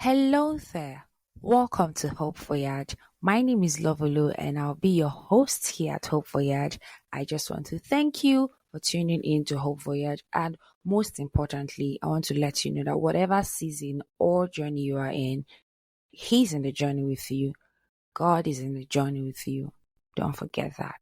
Hello there. Welcome to Hope Voyage. My name is Lovelu and I'll be your host here at Hope Voyage. I just want to thank you for tuning in to Hope Voyage, and most importantly, I want to let you know that whatever season or journey you are in, He's in the journey with you. God is in the journey with you. Don't forget that.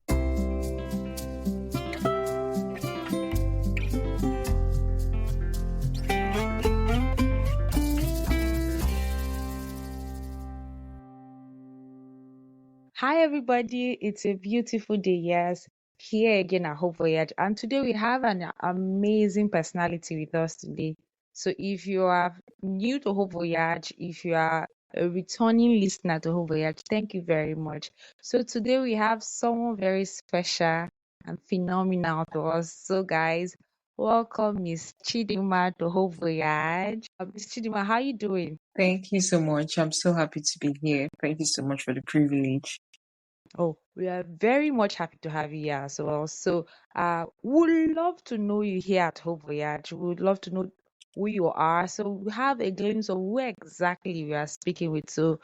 Hi, everybody. It's a beautiful day, yes. Here again at Hope Voyage. And today we have an amazing personality with us today. So if you are new to Hope Voyage, if you are a returning listener to Hope Voyage, thank you very much. So today we have someone very special and phenomenal to us. So, guys, welcome Miss Chidima to Hope Voyage. Miss Chidima, how you doing? Thank you so much. I'm so happy to be here. Thank you so much for the privilege. Oh, we are very much happy to have you here as well. So, would love to know you here at Hope Voyage. We would love to know who you are. So, we have a glimpse of who exactly we are speaking with. So,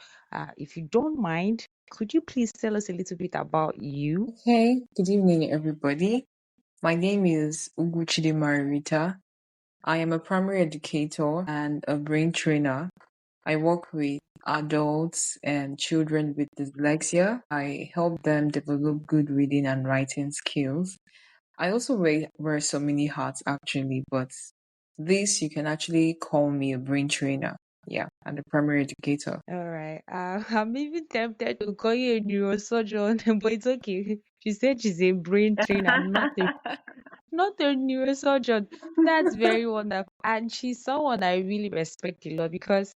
if you don't mind, could you please tell us a little bit about you? Okay, good evening, everybody. My name is Uguchide Marita. I am a primary educator and a brain trainer. I work with adults and children with dyslexia. I help them develop good reading and writing skills. I also wear so many hats actually, but this you can actually call me a brain trainer. Yeah, and a primary educator. All right. I'm even tempted to call you a neurosurgeon, but it's okay. She said she's a brain trainer, not a neurosurgeon. That's very wonderful. And she's someone I really respect a lot because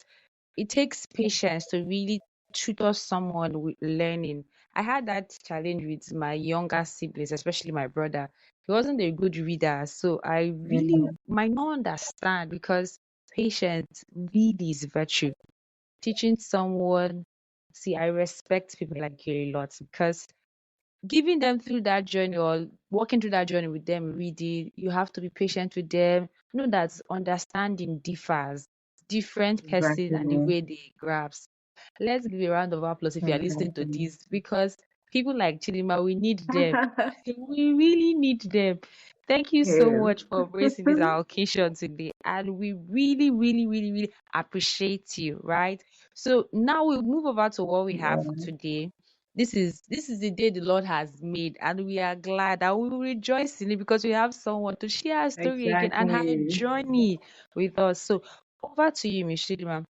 it takes patience to really tutor someone with learning. I had that challenge with my younger siblings, especially my brother. He wasn't a good reader, so I really Mhm. might not understand because patience really is virtue. Teaching someone, see, I respect people like you a lot because giving them through that journey or walking through that journey with them, reading, you have to be patient with them. Know that understanding differs, different person and the Exactly. way they grasp. Let's give a round of applause if you are listening to Exactly. this because people like Chidima, we need them. We really need them. Thank you so Yes. much for embracing this our occasion today. And we really, really, really, really appreciate you, right? So now we'll move over to what we have for Yeah, today. This is the day the Lord has made, and we are glad and we will rejoice in it because we have someone to share her story again and her exactly. journey with us. So over to you, Miss Shidima.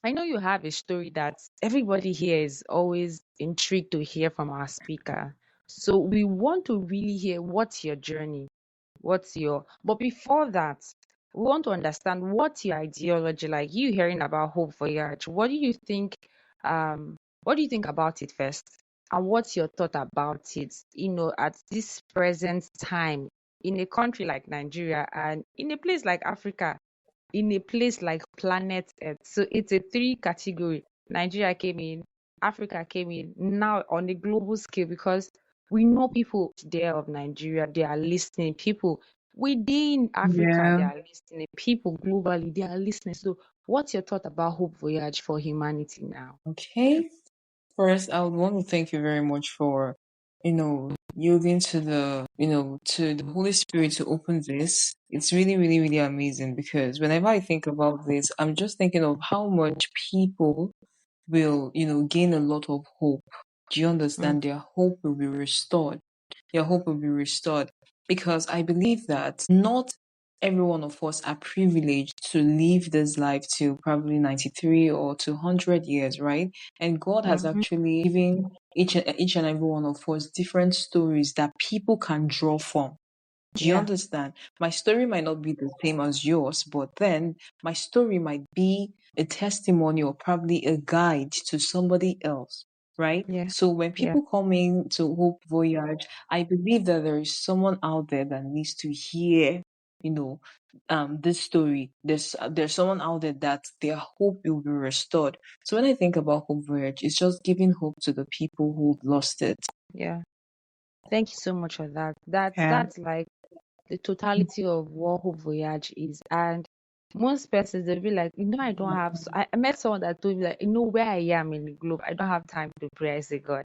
I know you have a story that everybody here is always intrigued to hear from our speaker. So we want to really hear what's your journey, but before that, we want to understand what's your ideology like. You hearing about Hope Voyage, what do you think about it first? And what's your thought about it, at this present time in a country like Nigeria and in a place like Africa, in a place like planet Earth. So it's a three category. Nigeria came in, Africa came in, now on a global scale because we know people there of Nigeria, they are listening. People within Africa, they Yeah. are listening. People globally, they are listening. So what's your thought about Hope Voyage for humanity now? Okay. First, I would want to thank you very much for, yielding to to the Holy Spirit to open this. It's really, really, really amazing because whenever I think about this, I'm just thinking of how much people will, gain a lot of hope. Do you Mm, understand? Their hope will be restored. Your hope will be restored. Because I believe that not every one of us are privileged to live this life to probably 93 or to 100 years, right? And God has mhm. actually given each and every one of us different stories that people can draw from. Do you Yeah, understand? My story might not be the same as yours, but then my story might be a testimony or probably a guide to somebody else, right? yeah, So when yeah, people come in to Hope Voyage, I believe that there is someone out there that needs to hear, you know, this story. There's someone out there that their hope will be restored. So when I think about Hope Voyage, it's just giving hope to the people who've lost it. yeah. Thank you so much for that. That's Yeah. that's like the totality of what Hope Voyage is. And Most persons they'll be like, I don't have. So I met someone that told me like, where I am in the globe, I don't have time to pray. I say, God.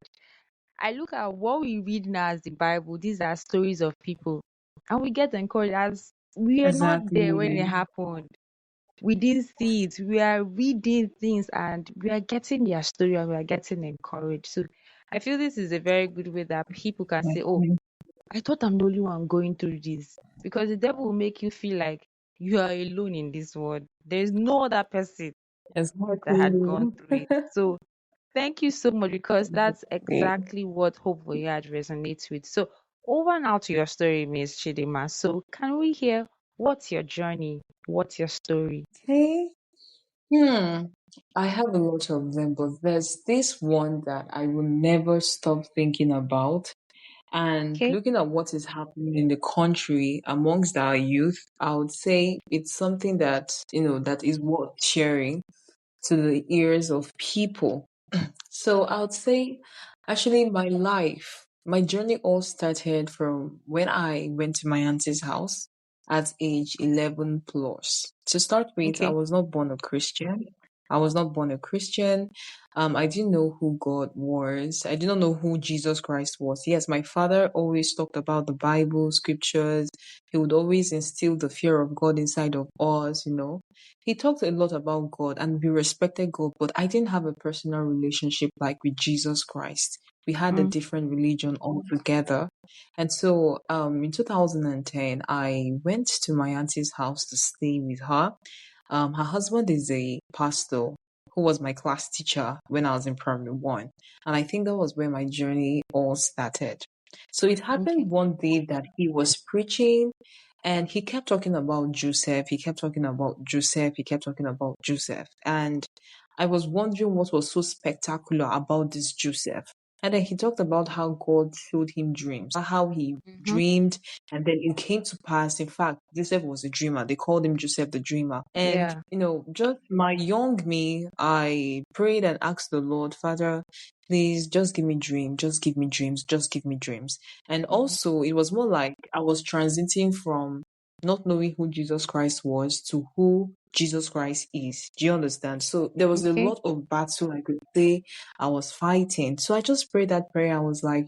I look at what we read now as the Bible. These are stories of people, and we get encouraged as we are not there when it Exactly. happened. We didn't see it. We are reading things and we are getting their story and we are getting encouraged. So I feel this is a very good way that people can say, "Oh, Exactly. I thought I'm the only one going through this," because the devil will make you feel like you are alone in this world. There's no other person that Exactly. had gone through it. So thank you so much because that's exactly what Hope Voyage resonates with. So over now to your story, Miss Chidima. So can we hear what's your journey? What's your story? Okay. Hmm. I have a lot of them, but there's this one that I will never stop thinking about. And Okay. looking at what is happening in the country amongst our youth, I would say it's something that, that is worth sharing to the ears of people. So I would say, actually, my journey all started from when I went to my auntie's house at age 11 plus. To start with, I Okay. was not born a Christian. I was not born a Christian. I didn't know who God was. I did not know who Jesus Christ was. Yes, my father always talked about the Bible, scriptures. He would always instill the fear of God inside of us. He talked a lot about God and we respected God, but I didn't have a personal relationship like with Jesus Christ. We had a Mm, different religion altogether. And so in 2010, I went to my auntie's house to stay with her. Her husband is a pastor who was my class teacher when I was in primary one. And I think that was where my journey all started. So it okay. happened one day that he was preaching and he kept talking about Joseph. He kept talking about Joseph. He kept talking about Joseph. And I was wondering what was so spectacular about this Joseph. And then he talked about how God showed him dreams, how he Mm-hmm. dreamed, and then it came to pass. In fact, Joseph was a dreamer. They called him Joseph the dreamer. And, Yeah. just my young me, I prayed and asked the Lord, Father, please just give me dreams, just give me dreams, just give me dreams. And Mhm. also, it was more like I was transiting from not knowing who Jesus Christ was to who Jesus Christ is. Do you understand? So there was a Okay. lot of battle I could say I was fighting. So I just prayed that prayer. I was like,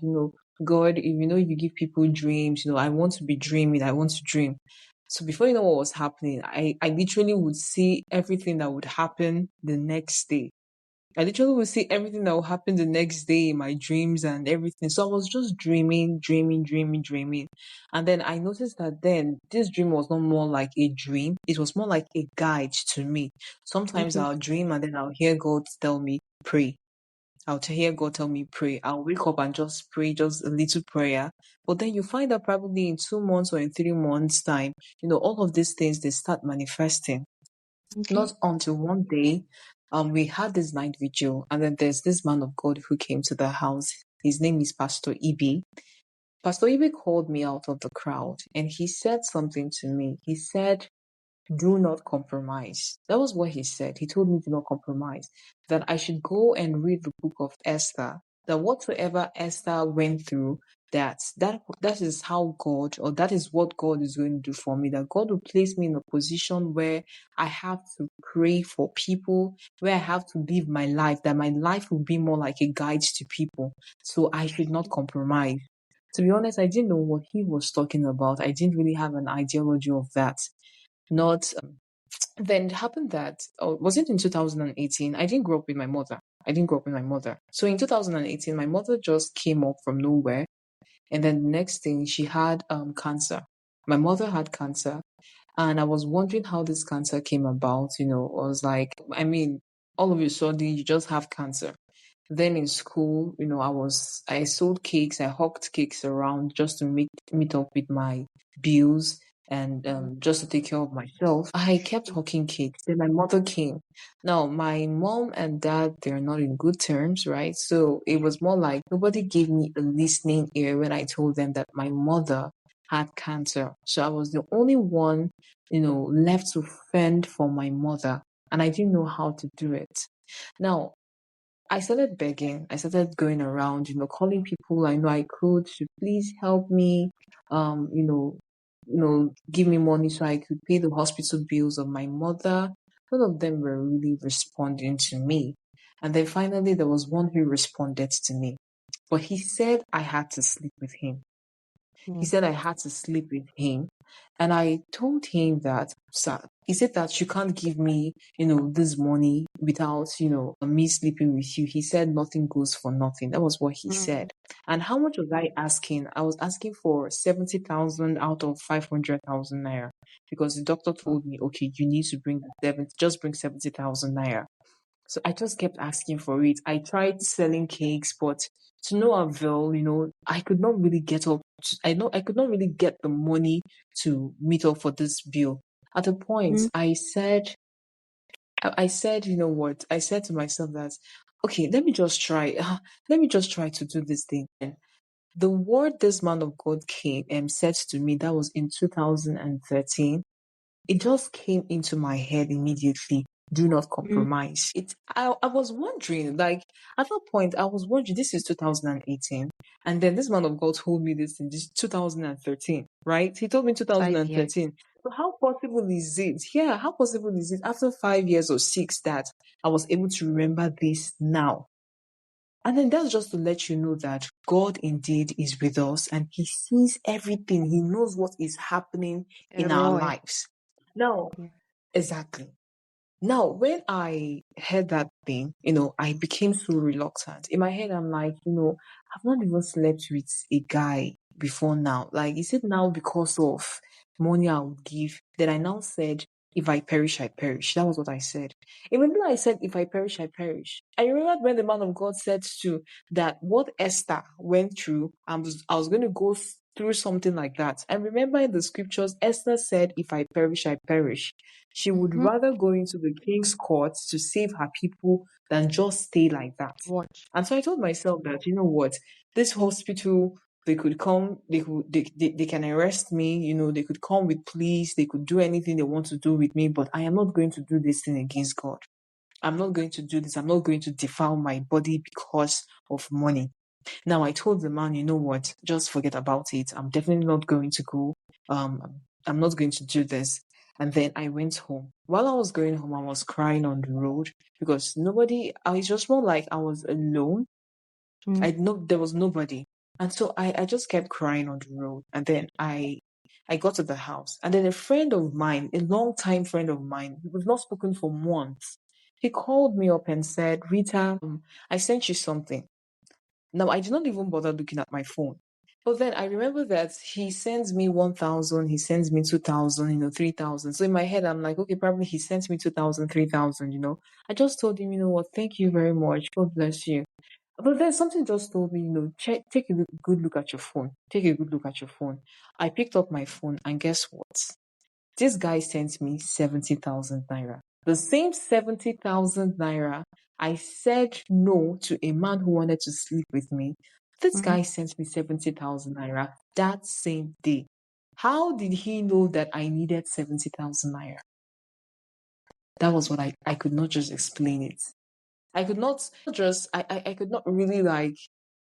God, if you give people dreams, I want to be dreaming. I want to dream. So before you know what was happening, I literally would see everything that would happen the next day. I literally would see everything that will happen the next day in my dreams and everything. So I was just dreaming, dreaming, dreaming, dreaming. And then I noticed that then this dream was not more like a dream. It was more like a guide to me. Sometimes Okay. I'll dream and then I'll hear God tell me, pray. Hear God tell me, pray. I'll wake up and just pray, just a little prayer. But then you find that probably in 2 months or in 3 months' time, all of these things, they start manifesting. Okay. Not until one day, we had this night vigil, and then there's this man of God who came to the house. His name is Pastor Ibi. Pastor Ibi called me out of the crowd, and he said something to me. He said, do not compromise. That was what he said. He told me to not compromise, that I should go and read the book of Esther, that whatsoever Esther went through, that is how God, or that is what God is going to do for me, that God will place me in a position where I have to pray for people, where I have to live my life, that my life will be more like a guide to people. So I should not compromise. To be honest, I didn't know what he was talking about. I didn't really have an ideology of that. Not Then it happened that, was it in 2018? I didn't grow up with my mother. I didn't grow up with my mother. So in 2018, my mother just came up from nowhere. And then the next thing, she had cancer. My mother had cancer. And I was wondering how this cancer came about. I was like, I mean, all of a sudden, you just have cancer. Then in school, I sold cakes, I hawked cakes around just to meet up with my bills and Mm, just to take care of myself. I kept hawking cakes. Then my mother came. Now, my mom and dad, they're not in good terms, right? So it was more like nobody gave me a listening ear when I told them that my mother had cancer. So I was the only one, left to fend for my mother. And I didn't know how to do it. Now, I started begging. I started going around, calling people I know I could to please help me, give me money so I could pay the hospital bills of my mother. None of them were really responding to me. And then finally, there was one who responded to me. But he said I had to sleep with him. He Mm. said I had to sleep with him. And I told him that, sir, he said that you can't give me, this money without, me sleeping with you. He said nothing goes for nothing. That was what he Mm. said. And how much was I asking? I was asking for 70,000 out of 500,000 naira because the doctor Wow. told me, okay, you need to bring just bring 70,000 naira. So I just kept asking for it. I tried selling cakes, but to no avail, I could not really get up. I could not really get the money to meet up for this bill. At a point, Mm. I said, you know what? I said to myself that, okay, let me just try. Let me just try to do this thing. And the word this man of God came and said to me, that was in 2013. It just came into my head immediately. Do not Mm. compromise. I was wondering, like, at that point, I was wondering, this is 2018. And then this man of God told me this in this 2013, right? He told me 5 years. 2013. So how possible is it? Yeah, how possible is it after 5 years or six that I was able to remember this now? And then that's just to let you know that God indeed is with us and He sees everything. He knows what is happening in our Roy. lives. Now, Yeah. exactly. Now, when I heard that thing, I became so reluctant. In my head, I'm like, I've not even slept with a guy before now. Like, is it now because of money I would give? Then I now said, if I perish, I perish. That was what I said. Even though I said, if I perish, I perish. I remember when the man of God said to that what Esther went through, I was going to go through something like that. And remember in the scriptures, Esther said, if I perish, I perish. She would Mm-hmm. rather go into the king's court to save her people than just stay like that. Watch. And so I told myself that, you know what, this hospital, they could come, they can arrest me, they could come with police, they could do anything they want to do with me, but I am not going to do this thing against God. I'm not going to do this. I'm not going to defile my body because of money. Now I told the man, you know what, just forget about it. I'm definitely not going to go. I'm not going to do this. And then I went home. While I was going home, I was crying on the road because I was just more like I was alone. Mm. I know there was nobody. And so I just kept crying on the road. And then I got to the house. And then a friend of mine, a long-time friend of mine, we've not spoken for months, he called me up and said, Rita, I sent you something. Now, I did not even bother looking at my phone. But then I remember that he sends me 1,000, he sends me 2,000, 3,000. So in my head, I'm like, okay, probably he sent me 2,000, 3,000. I just told him, you know what, thank you very much. God bless you. But then something just told me, take a good look at your phone. Take a good look at your phone. I picked up my phone and guess what? This guy sent me 70,000 naira. The same 70,000 naira I said no to a man who wanted to sleep with me. This Mm. guy sent me 70,000 naira that same day. How did he know that I needed 70,000 naira? That was what I could not just explain it. I could not just, I could not really like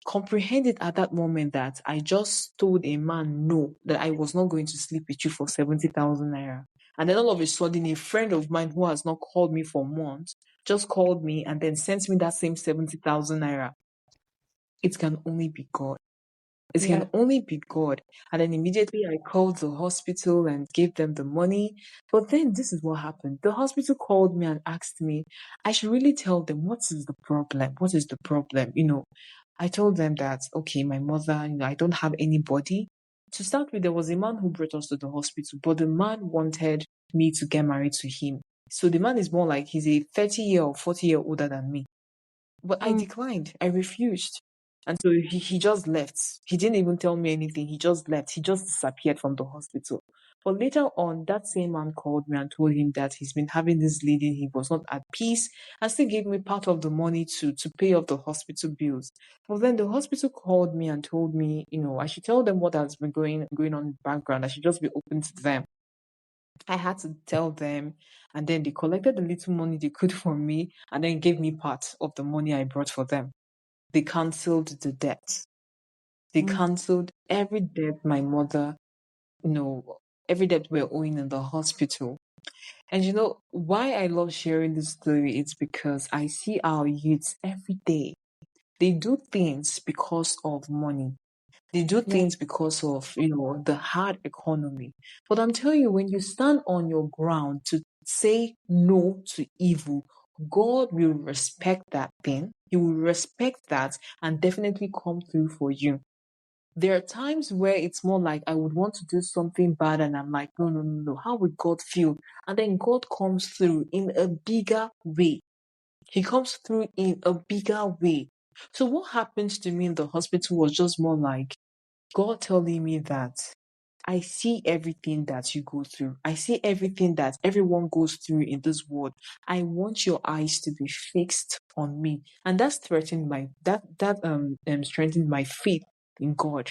comprehend it at that moment that I just told a man no, that I was not going to sleep with you for 70,000 naira. And then all of a sudden, a friend of mine who has not called me for months just called me and then sent me that same 70,000 naira. It can only be God. It Yeah. can only be God. And then immediately I called the hospital and gave them the money. But then this is what happened. The hospital called me and asked me, I should really tell them what is the problem? What is the problem? I told them that, okay, my mother, I don't have anybody. To start with, there was a man who brought us to the hospital, but the man wanted me to get married to him. So the man is more like he's a 30-year or 40-year older than me. But I Mm. declined. I refused. And so he just left. He didn't even tell me anything. He just left. He just disappeared from the hospital. But later on, that same man called me and told him that he's been having this lady. He was not at peace and still gave me part of the money to pay off the hospital bills. But then the hospital called me and told me, I should tell them what has been going on in the background. I should just be open to them. I had to tell them, and then they collected the little money they could from me and then gave me part of the money I brought for them. They cancelled the debt. They Mm. cancelled every debt my mother, every debt we're owing in the hospital. And you know why I love sharing this story? It's because I see our youths every day. They do things because of money. They do Yeah. things because of, the hard economy. But I'm telling you, when you stand on your ground to say no to evil, God will respect that thing. He will respect that and definitely come through for you. There are times where it's more like I would want to do something bad and I'm like, no, no, no, no. How would God feel? And then God comes through in a bigger way. He comes through in a bigger way. So what happens to me in the hospital was just more like God telling me that I see everything that you go through. I see everything that everyone goes through in this world. I want your eyes to be fixed on me. And that's threatened my that strengthened my faith in God.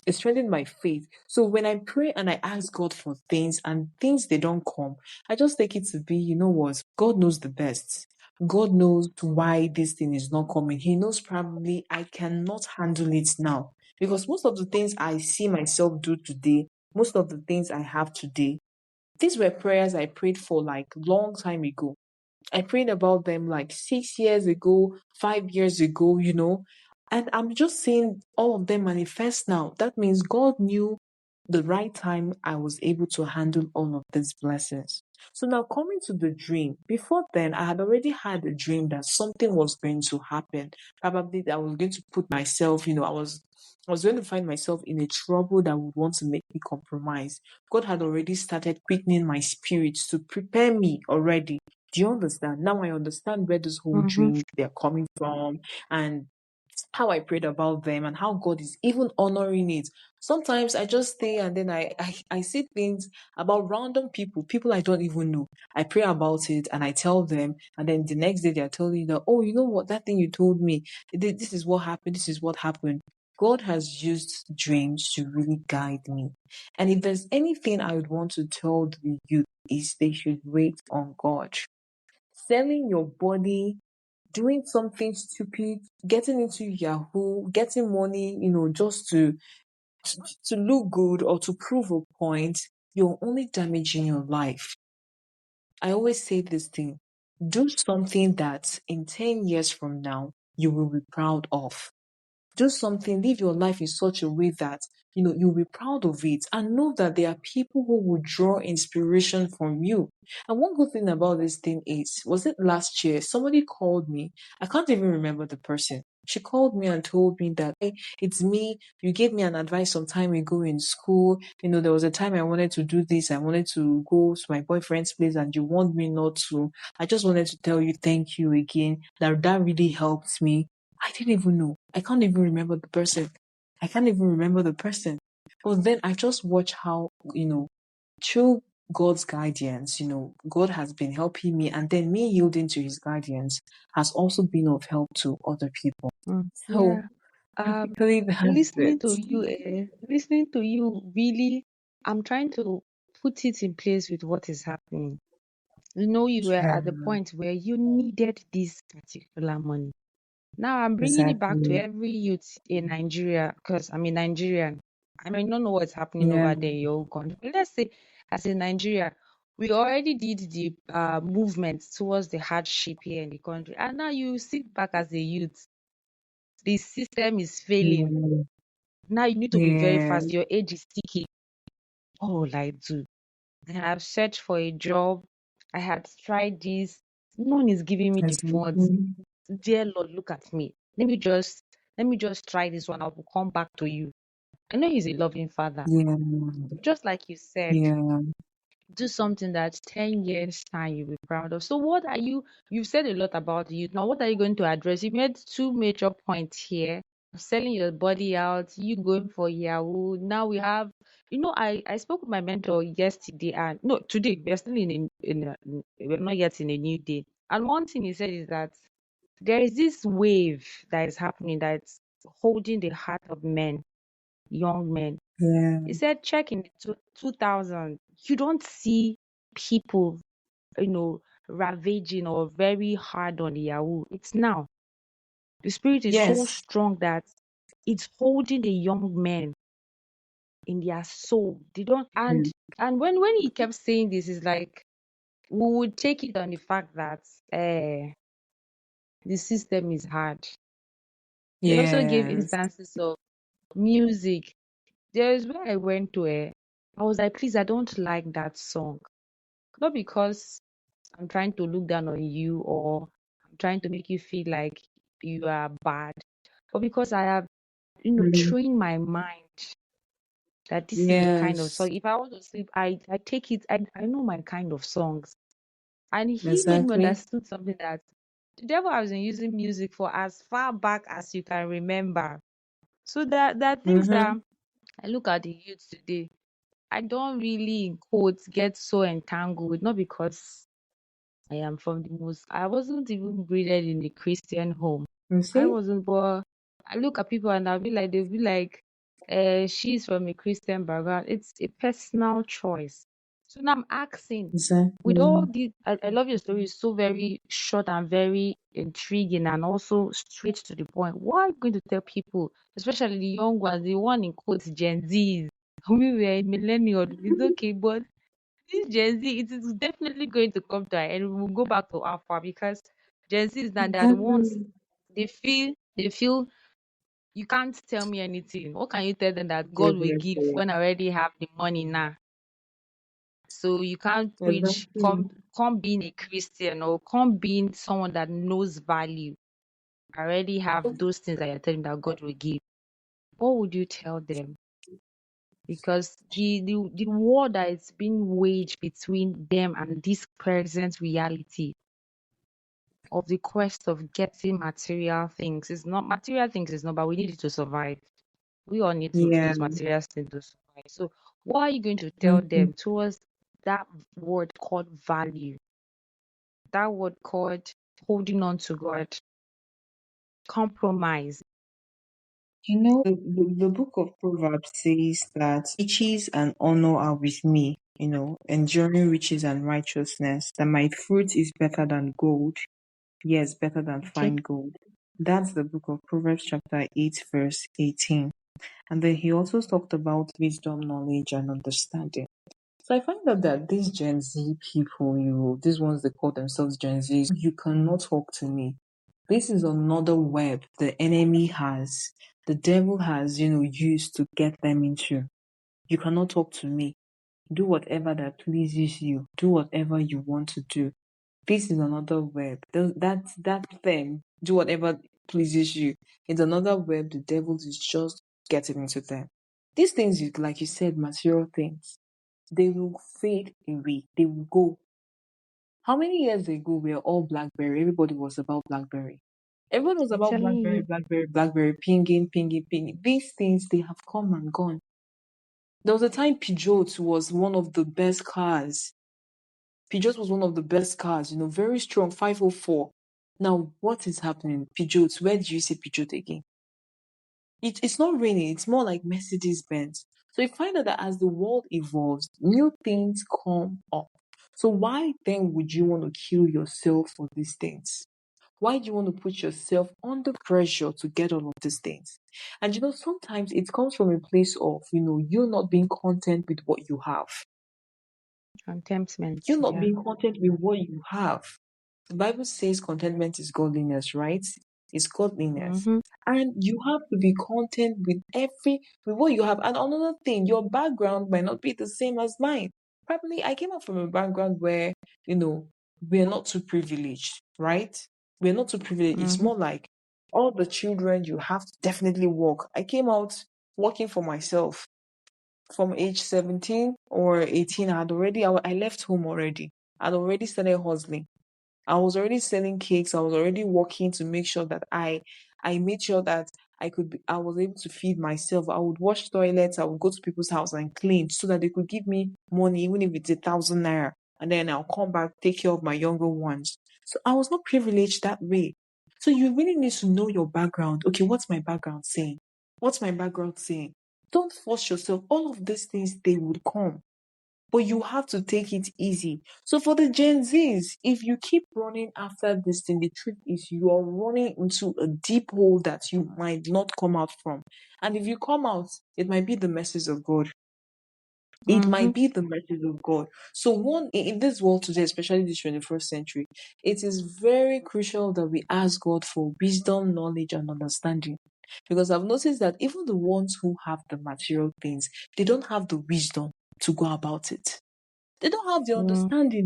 It strengthened my faith. So when I pray and I ask God for things and things they don't come, I just take it to be, you know what? God knows the best. God knows why this thing is not coming. He knows probably I cannot handle it now. Because most of the things I see myself do today, most of the things I have today, these were prayers I prayed for like long time ago. I prayed about them like 6 years ago, 5 years ago. And I'm just seeing all of them manifest now. That means God knew the right time I was able to handle all of these blessings. So now coming to the dream, before then, I had already had a dream that something was going to happen. Probably that I was going to put myself, I was going to find myself in a trouble that would want to make me compromise. God had already started quickening my spirit to prepare me already. Do you understand? Now I understand where this whole Mm-hmm. dreams they're coming from and how I prayed about them and how God is even honoring it. Sometimes I just stay and then I see things about random people I don't even know. I pray about it and I tell them, and then the next day they're telling you that, oh, you know what, that thing you told me, this is what happened, this is what happened. God has used dreams to really guide me. And if there's anything I would want to tell the youth is they should wait on God. Selling your body, doing something stupid, getting into Yahoo, getting money, just to look good or to prove a point, you're only damaging your life. I always say this thing. Do something that in 10 years from now you will be proud of. Do something, live your life in such a way that you'll be proud of it and know that there are people who will draw inspiration from you. And one good thing about this thing is, was it last year? Somebody called me. I can't even remember the person. She called me and told me that, hey, it's me. You gave me an advice some time ago in school. There was a time I wanted to do this. I wanted to go to my boyfriend's place and you warned me not to. I just wanted to tell you thank you again. That really helped me. I didn't even know. I can't even remember the person. I can't even remember the person. But then I just watch how, through God's guidance, God has been helping me, and then me yielding to his guidance has also been of help to other people. Yeah. So Um, basically that's listening it. to you, listening to you, really, I'm trying to put it in place with what is happening. You were Yeah, at the point where you needed this particular money. Now I'm bringing it back to exactly. every youth in Nigeria because I'm a Nigerian. I may not know what's happening Yeah, over there in your own country. But let's say, as a Nigeria, we already did the movement towards the hardship here in the country. And now you sit back as a youth. The system is failing. yeah, Now you need to be very yeah. fast. Your age is ticking. What will I do? I have searched for a job. I had tried this. No one is giving me the funds. Exactly. Dear Lord, look at me. Let me just try this one. I will come back to you. I know he's a loving father. Yeah, Just like you said, yeah, do something that 10 years time you'll be proud of. So what are you've said a lot about youth. Now what are you going to address? You made two major points here. Selling your body out, you going for Yahoo. Now we have I spoke with my mentor yesterday and no today we're still we're not yet in a new day. And one thing he said is that there is this wave that is happening that's holding the heart of men, young men. yeah. He said, check in 2000, you don't see people, ravaging or very hard on the Yahoo. It's now. The spirit is so Yes, strong that it's holding the young men. in their soul. They don't, Mm. and when he kept saying this, it's like we would take it on the fact that the system is hard. He also gave Yes. instances of music. There's where I went to I was like, please, I don't like that song. Not because I'm trying to look down on you or I'm trying to make you feel like you are bad, but because I have, Mm. trained my mind that this is the kind of Yes. song. If I want to sleep, I take it. I know my kind of songs. And he made me Exactly. understood something that the devil has been using music for as far back as you can remember. So there are things Mm-hmm. that I look at the youth today. I don't really, in quotes, get so entangled, not because I am from the most. I wasn't even bred in the Christian home. You I see? wasn't, but I look at people and they'll be like, she's from a Christian background. It's a personal choice. So now I'm asking, with all Exactly. the, I love your story. It's so very short and very intriguing and also straight to the point. What are you going to tell people, especially the young ones, the one in quotes, Gen Zs? We were millennials. It's okay, but this Gen Z, it is definitely going to come to an end. We'll go back to Alpha because Gen Z is that they're the ones Exactly. they feel you can't tell me anything. What can you tell them that God will give Definitely. when I already have the money now? So you can't preach Exactly. come being a Christian or come being someone that knows value. I already have those things that you're telling that God will give. What would you tell them? Because the war that is being waged between them and this present reality of the quest of getting material things is not, but we need it to survive. We all need Yeah. those material things to survive. So what are you going to tell Mhm. them towards that word called value, that word called holding on to God, compromise? The book of Proverbs says that riches and honor are with me, enduring riches and righteousness, that my fruit is better than gold, yes, better than Okay. fine gold. That's the book of Proverbs, chapter 8, verse 18. And then he also talked about wisdom, knowledge, and understanding. So I find out that these Gen Z people, these ones they call themselves Gen Zs, you cannot talk to me. This is another web the enemy has, the devil has, used to get them into. You cannot talk to me. Do whatever that pleases you. Do whatever you want to do. This is another web. That thing, do whatever pleases you. It's another web the devil is just getting into them. These things, like you said, material things, they will fade away. They will go. How many years ago we were all BlackBerry? Everybody was about BlackBerry. Everyone was I'm about telling BlackBerry, you, BlackBerry, BlackBerry, pinging, pinging, pinging. These things, they have come and gone. There was a time Peugeot was one of the best cars. Peugeot was one of the best cars, very strong, 504. Now, what is happening? Peugeot, where do you see Peugeot again? It's not raining, it's more like Mercedes Benz. So you find out that as the world evolves, new things come up. So why then would you want to kill yourself for these things? Why do you want to put yourself under pressure to get all of these things? And sometimes it comes from a place of, you not being content with what you have. contentment. You're not Yeah. being content with what you have. The Bible says contentment is godliness, right? It's godliness. Mm-hmm. And you have to be content with what you have. And another thing, your background might not be the same as mine. Probably I came up from a background where, we're not too privileged, right? We're not too privileged. It's Mm-hmm. more like all the children, you have to definitely work. I came out working for myself from age 17 or 18. I left home already. I'd already started hustling. I was already selling cakes. I was already working to make sure that I made sure that I was able to feed myself. I would wash toilets. I would go to people's house and clean so that they could give me money, even if it's 1,000 naira. And then I'll come back, take care of my younger ones. So I was not privileged that way. So you really need to know your background. Okay, what's my background saying? What's my background saying? Don't force yourself. All of these things, they would come. but you have to take it easy. So for the Gen Zs, if you keep running after this thing, the truth is you are running into a deep hole that you might not come out from. And if you come out, it might be the mercies of God. It Mm-hmm. might be the mercies of God. So one in this world today, especially this 21st century, it is very crucial that we ask God for wisdom, knowledge, and understanding. Because I've noticed that even the ones who have the material things, they don't have the wisdom to go about it. They don't have the Mm, understanding.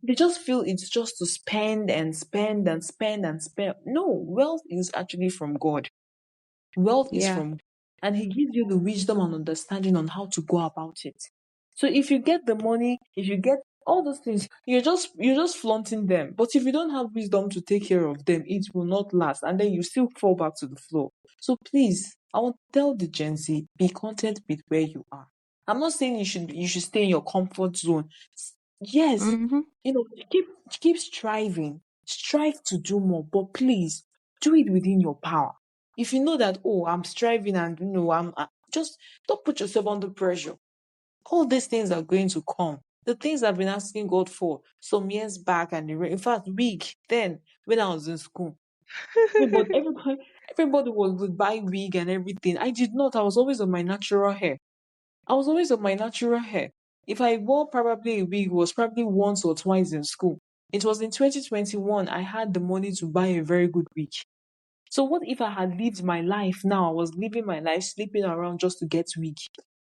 They just feel it's just to spend and spend and spend and spend. No, wealth is actually from God. Wealth is yeah. from, and He gives you the wisdom and understanding on how to go about it. So if you get the money, if you get all those things, you're just flaunting them. But if you don't have wisdom to take care of them, it will not last, and then you still fall back to the floor. So please, I want to tell the Gen Z, be content with where you are. I'm not saying you should stay in your comfort zone. Yes, Mm-hmm. keep striving, strive to do more, but please do it within your power. If you know that, oh, I'm striving and I'm just don't put yourself under pressure. All these things are going to come. The things I've been asking God for some years back, and in fact, week then when I was in school, everybody would buy wig and everything. I did not. I was always on my natural hair. I was always on my natural hair. If I wore probably a wig, it was probably once or twice in school. It was in 2021 I had the money to buy a very good wig. So what if I had lived my life now? I was living my life sleeping around just to get wig.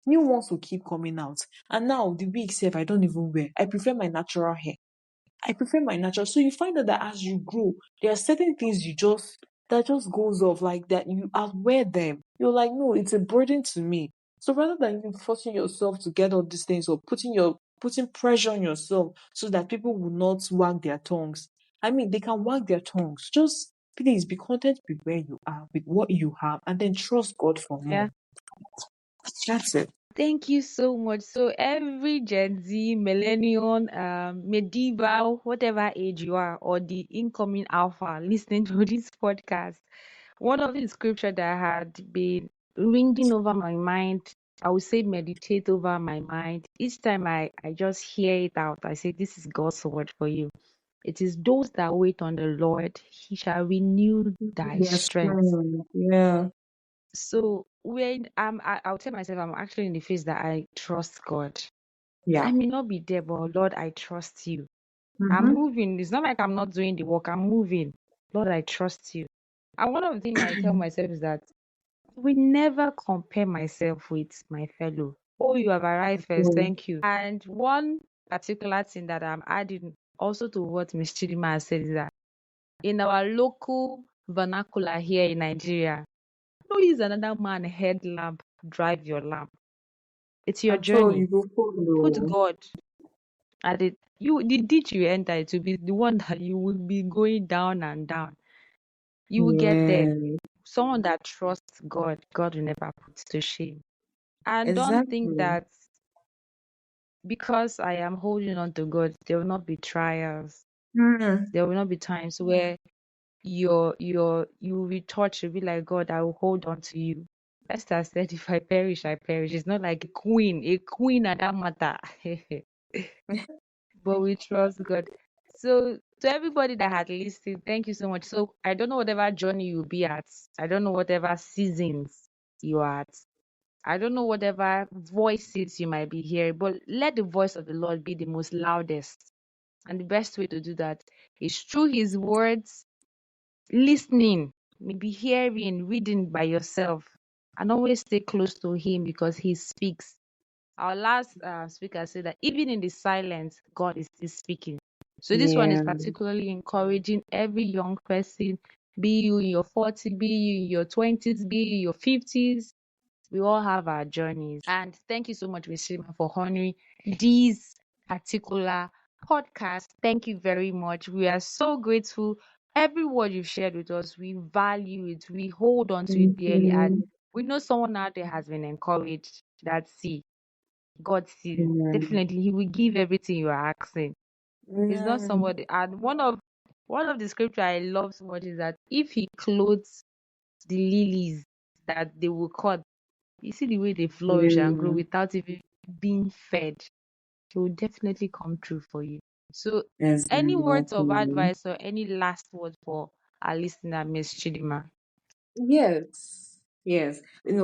New ones will keep coming out. And now the wig self I don't even wear. I prefer my natural hair. I prefer my natural. So you find out that as you grow, there are certain things that just goes off like that. You outwear them. You're like, no, it's a burden to me. So rather than you forcing yourself to get all these things or putting pressure on yourself so that people will not wag their tongues. I mean, they can wag their tongues. Just please be content with where you are, with what you have, and then trust God for Yeah. more. That's it. Thank you so much. So every Gen Z, millennial, medieval, whatever age you are, or the incoming alpha listening to this podcast, one of the scripture that had been ringing over my mind, I would say meditate over my mind. Each time I just hear it out, I say, this is God's word for you. It is those that wait on the Lord, He shall renew thy Yes, strength. yeah. So when I'll tell myself I'm actually in the phase that I trust God. I Yeah. may not be there, but Lord, I trust you. I'm Mm-hmm. moving. It's not like I'm not doing the work. I'm moving. Lord, I trust you. And one of the things I tell myself is that we never compare myself with my fellow. Oh, you have arrived first. Thank you. And one particular thing that I'm adding also to what Miss Chidima has said is that in our local vernacular here in Nigeria, don't use another man headlamp drive your lamp. It's your At all, journey. you go Put follow. God at it. The ditch you enter, it will be the one that you will be going down and down. You will get there. Yeah, Someone that trusts God, God will never put to shame. And don't think exactly. that because I am holding on to God, there will not be trials. Mm, There will not be times where you will be touched, you'll be like, God, I will hold on to you. Esther said, if I perish, I perish. It's not like a queen at that matter. But we trust God. So to everybody that had listened, thank you so much. So I don't know whatever journey you'll be at. I don't know whatever seasons you are at. I don't know whatever voices you might be hearing, but let the voice of the Lord be the most loudest. And the best way to do that is through his words, listening, maybe hearing, reading by yourself, and always stay close to him because he speaks. Our last speaker said that even in the silence, God is still speaking. So this one is yeah. particularly encouraging every young person, be you in your 40s, be you in your 20s, be you in your 50s. We all have our journeys. And thank you so much, Ms. Shima, for honoring these particular podcast. Thank you very much. We are so grateful. Every word you've shared with us, we value it. We hold on to it Thank dearly. And you. we know someone out there has been encouraged. That see, God sees. Yeah. Definitely, He will give everything you are asking. He's not Mm, somebody. And one of the scripture I love so much is that if He clothes the lilies, that they will cut. You see the way they flourish and grow yeah. without even being fed. He will definitely come true for you. So, any words of Exactly. advice or any last words for our listener, Miss Chidima? Yes, yes.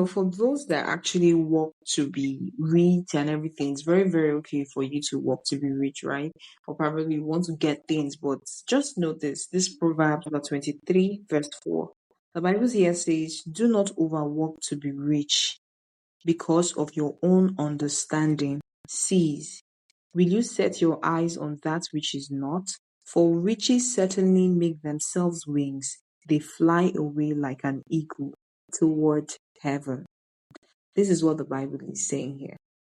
For those that actually work to be rich and everything, it's very, very okay for you to work to be rich, right? Or probably you want to get things, but just notice this Proverbs chapter 23, verse 4. The Bible here says, "Do not overwork to be rich because of your own understanding. Cease. Will you set your eyes on that which is not? For riches certainly make themselves wings. They fly away like an eagle toward heaven." This is what the Bible is saying here.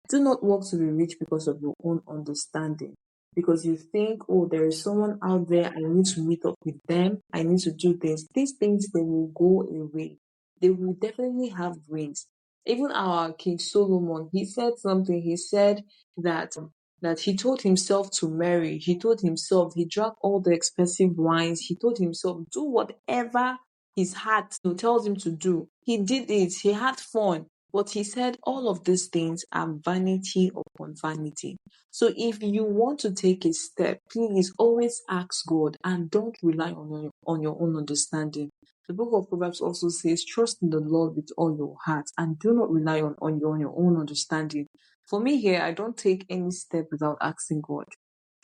Do not work to be rich because of your own understanding. Because you think, oh, there is someone out there, I need to meet up with them, I need to do this. These things, they will go away. They will definitely have wings. Even our King Solomon, he said something. He said that he told himself to marry. He told himself he drank all the expensive wines. He told himself do whatever his heart tells him to do. He did it. He had fun. But he said all of these things are vanity upon vanity. So if you want to take a step, please always ask God and don't rely on your own understanding. The book of Proverbs also says, trust in the Lord with all your heart and do not rely on your own understanding. For me here, I don't take any step without asking God.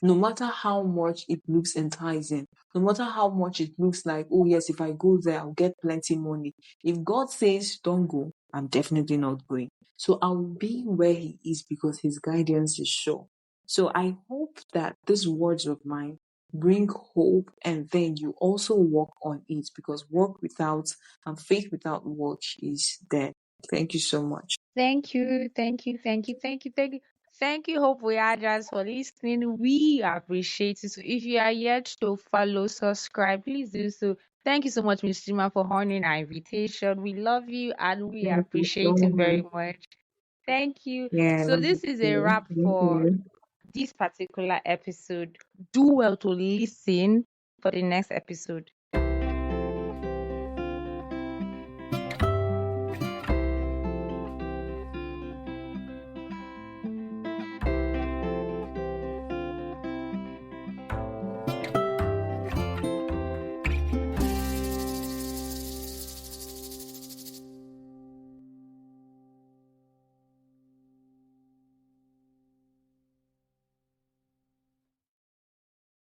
No matter how much it looks enticing, no matter how much it looks like, oh yes, if I go there, I'll get plenty money. If God says don't go, I'm definitely not going. So I'll be where He is because His guidance is sure. So I hope that these words of mine bring hope and then you also work on it because work without and faith without work is dead. Thank you so much. Thank you, thank you, thank you, thank you, thank you. Thank you, Hope Voyagers, for listening. We appreciate it. So if you are yet to follow, subscribe, please do so. Thank you so much, Miss Jima, for honoring our invitation. We love you and we Thank you appreciate so it very much. much. Thank you. Yeah, I So love this it is a too. wrap Thank for you. this particular episode. Do well to listen for the next episode.